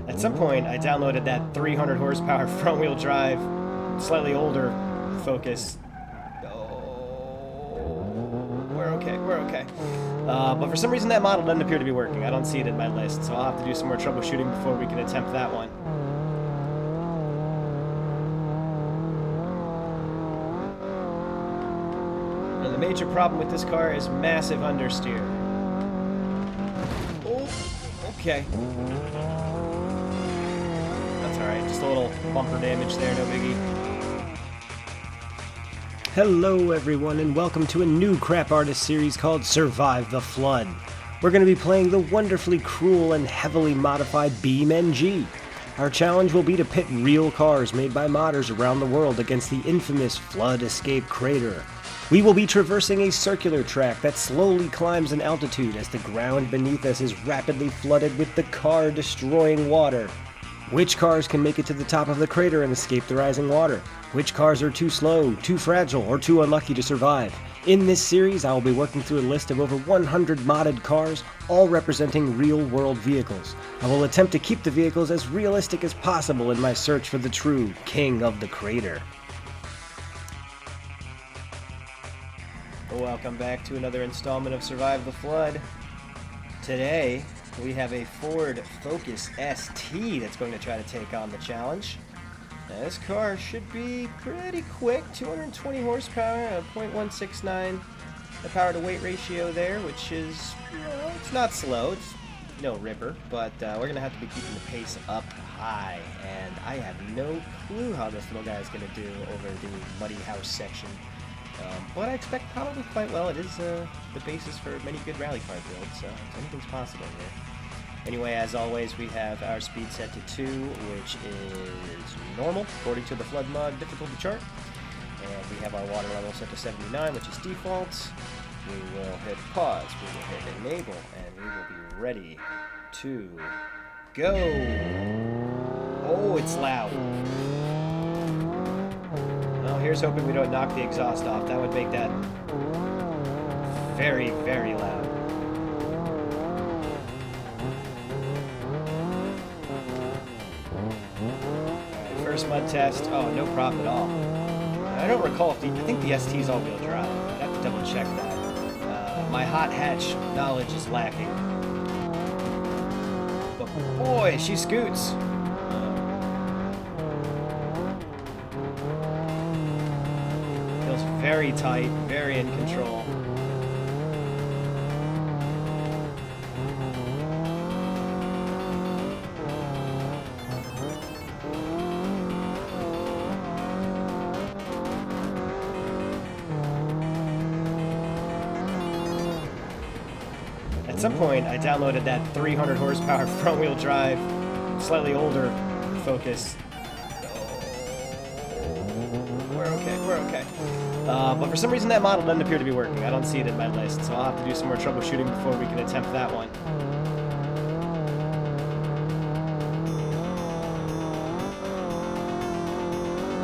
At some point, I downloaded that 300 horsepower front-wheel drive, slightly older Focus. Oh, we're okay, we're okay. But for some reason, that model doesn't appear to be working. I don't see it in my list, so I'll have to do some more troubleshooting before we can attempt that one. And the major problem with this car is massive understeer. Oh, okay. That's alright, just a little bumper damage there, no biggie. Hello everyone, and welcome to a new Crap Artist series called Survive the Flood. We're going to be playing the wonderfully cruel and heavily modified BeamNG. Our challenge will be to pit real cars made by modders around the world against the infamous Flood Escape Crater. We will be traversing a circular track that slowly climbs in altitude as the ground beneath us is rapidly flooded with the car-destroying water. Which cars can make it to the top of the crater and escape the rising water? Which cars are too slow, too fragile, or too unlucky to survive? In this series, I will be working through a list of over 100 modded cars, all representing real-world vehicles. I will attempt to keep the vehicles as realistic as possible in my search for the true king of the crater. Welcome back to another installment of Survive the Flood. Today, we have a Ford Focus ST that's going to try to take on the challenge. Now, this car should be pretty quick, 220 horsepower, a .169 the power to weight ratio there, which is, well, it's not slow, it's no ripper, but we're going to have to be keeping the pace up high, and I have no clue how this little guy is going to do over the muddy house section. But I expect probably quite well. It is the basis for many good rally car builds, so anything's possible here. Anyway, as always, we have our speed set to 2, which is normal, according to the Flood Mod difficulty chart. And we have our water level set to 79, which is default. We will hit pause, we will hit enable, and we will be ready to go. Oh, it's loud. Well, here's hoping we don't knock the exhaust off. That would make that very, very loud. First mud test. Oh, no problem at all. I don't recall if I think the ST is all-wheel drive. I'd have to double check that. My hot hatch knowledge is lacking. But boy, she scoots. Feels very tight, very in control. At some point, I downloaded that 300 horsepower front-wheel drive, slightly older Focus. Oh, we're okay, we're okay. But for some reason, that model doesn't appear to be working. I don't see it in my list, so I'll have to do some more troubleshooting before we can attempt that one.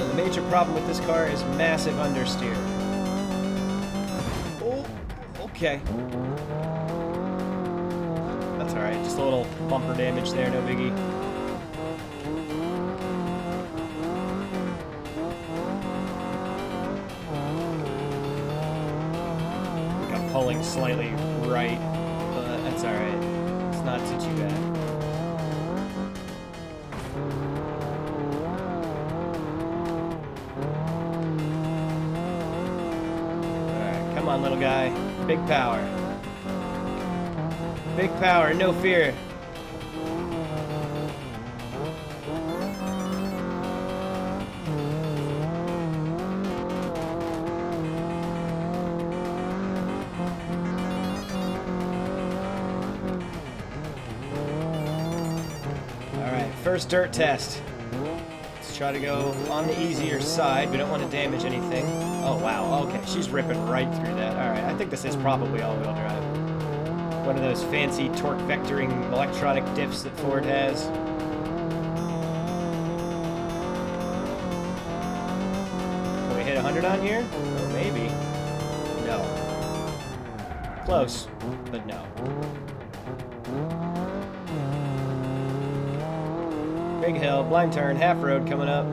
And the major problem with this car is massive understeer. Oh, okay. That's alright, just a little bumper damage there, no biggie. I think I'm pulling slightly right, but that's alright. It's not too bad. Alright, come on, little guy. Big power. Big power, no fear. Alright, first dirt test. Let's try to go on the easier side. We don't want to damage anything. Oh, wow. Okay, she's ripping right through that. Alright, I think this is probably all-wheel drive. One of those fancy torque vectoring electronic diffs that Ford has. Can we hit 100 on here? Or maybe. No. Close, but no. Big hill, blind turn, half road coming up.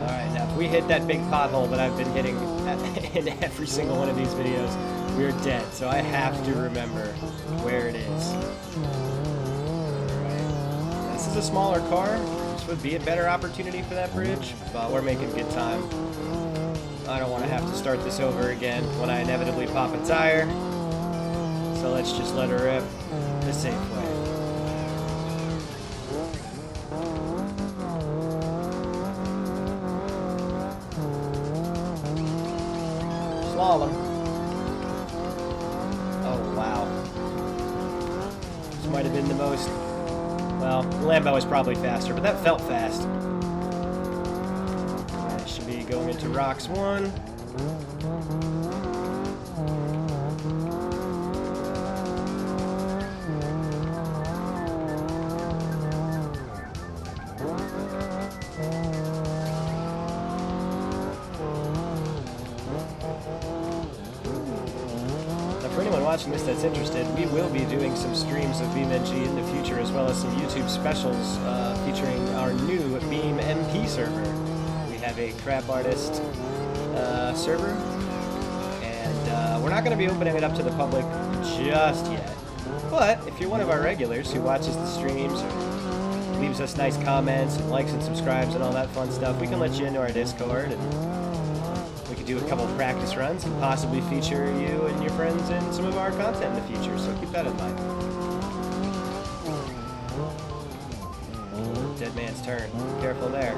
Alright, now if we hit that big pothole that I've been hitting in every single one of these videos, we're dead. So I have to remember where it is. Alright. This is a smaller car. Would be a better opportunity for that bridge, but we're making good time. I don't want to have to start this over again when I inevitably pop a tire, so let's just let her rip the safe way. Slalom. Oh wow. This might have been the most... Well, Lambo is probably faster, but that felt fast. I should be going into Rocks 1. For anyone watching this that's interested, we will be doing some streams of BeamNG in the future, as well as some YouTube specials featuring our new BeamMP server. We have a Crap Artist server, and we're not going to be opening it up to the public just yet. But if you're one of our regulars who watches the streams or leaves us nice comments and likes and subscribes and all that fun stuff, we can let you into our Discord, and we could do a couple of practice runs and possibly feature you and your friends in some of our content in the future, so keep that in mind. Dead man's turn. Careful there.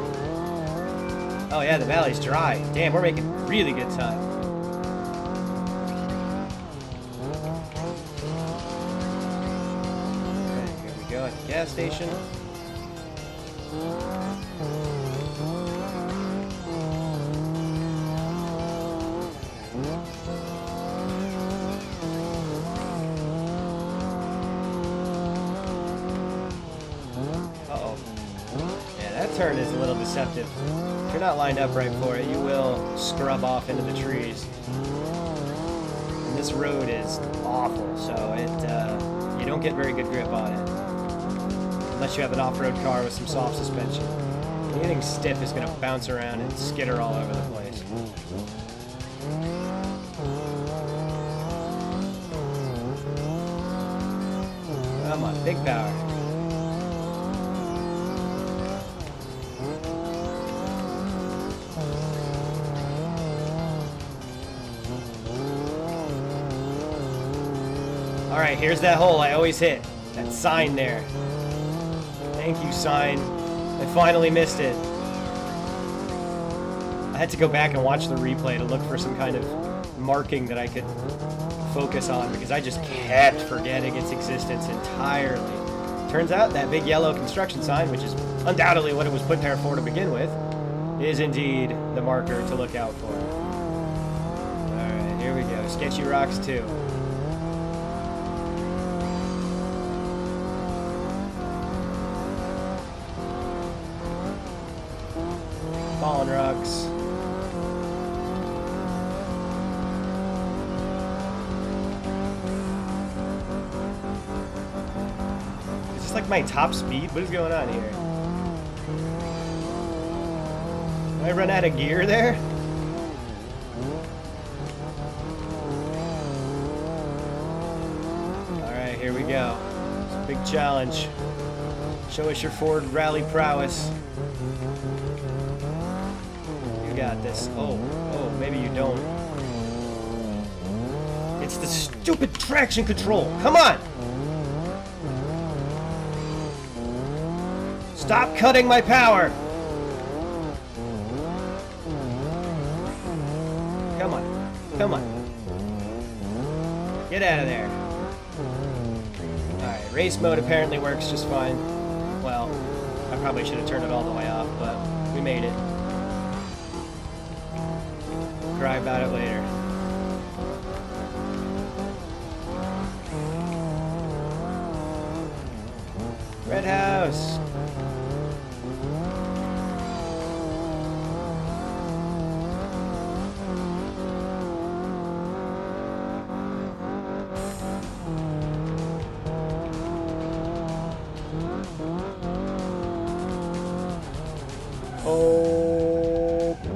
Oh yeah, the valley's dry. Damn, we're making really good time. Alright, here we go at the gas station. Turn is a little deceptive. If you're not lined up right for it, you will scrub off into the trees. And this road is awful, so you don't get very good grip on it. Unless you have an off-road car with some soft suspension. Anything stiff is going to bounce around and skitter all over the place. Come on, big power. Alright, here's that hole I always hit. That sign there. Thank you, sign. I finally missed it. I had to go back and watch the replay to look for some kind of marking that I could focus on, because I just kept forgetting its existence entirely. Turns out that big yellow construction sign, which is undoubtedly what it was put there for to begin with, is indeed the marker to look out for. Alright, here we go. Sketchy Rocks 2. Fallen Rocks. Is this like my top speed? What is going on here? Did I run out of gear there? Alright, here we go. It's a big challenge. Show us your Ford rally prowess. You got this. Oh, maybe you don't. It's the stupid traction control. Come on! Stop cutting my power! Come on. Come on. Get out of there. Alright, race mode apparently works just fine. Well, I probably should have turned it all the way off, but we made it. Cry about it later. Red House.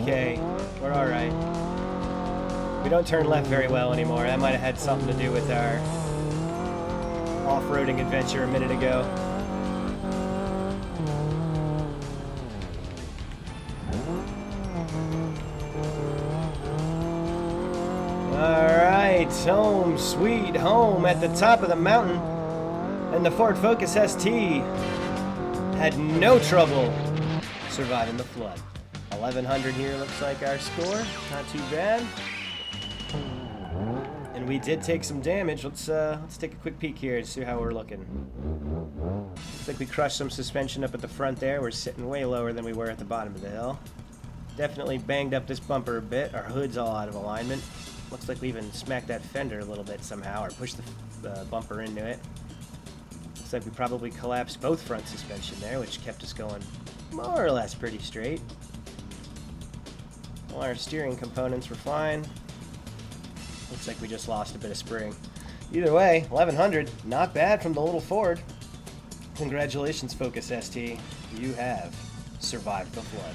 Okay, we're alright. We don't turn left very well anymore. That might have had something to do with our off-roading adventure a minute ago. Alright, home sweet home at the top of the mountain. And the Ford Focus ST had no trouble surviving the flood. 1100 here looks like our score. Not too bad. And we did take some damage. Let's take a quick peek here and see how we're looking. Looks like we crushed some suspension up at the front there. We're sitting way lower than we were at the bottom of the hill. Definitely banged up this bumper a bit. Our hood's all out of alignment. Looks like we even smacked that fender a little bit somehow, or pushed the bumper into it. Looks like we probably collapsed both front suspension there, which kept us going more or less pretty straight. All our steering components were fine. Looks like we just lost a bit of spring. Either way, 1100, not bad from the little Ford. Congratulations, Focus ST. You have survived the flood.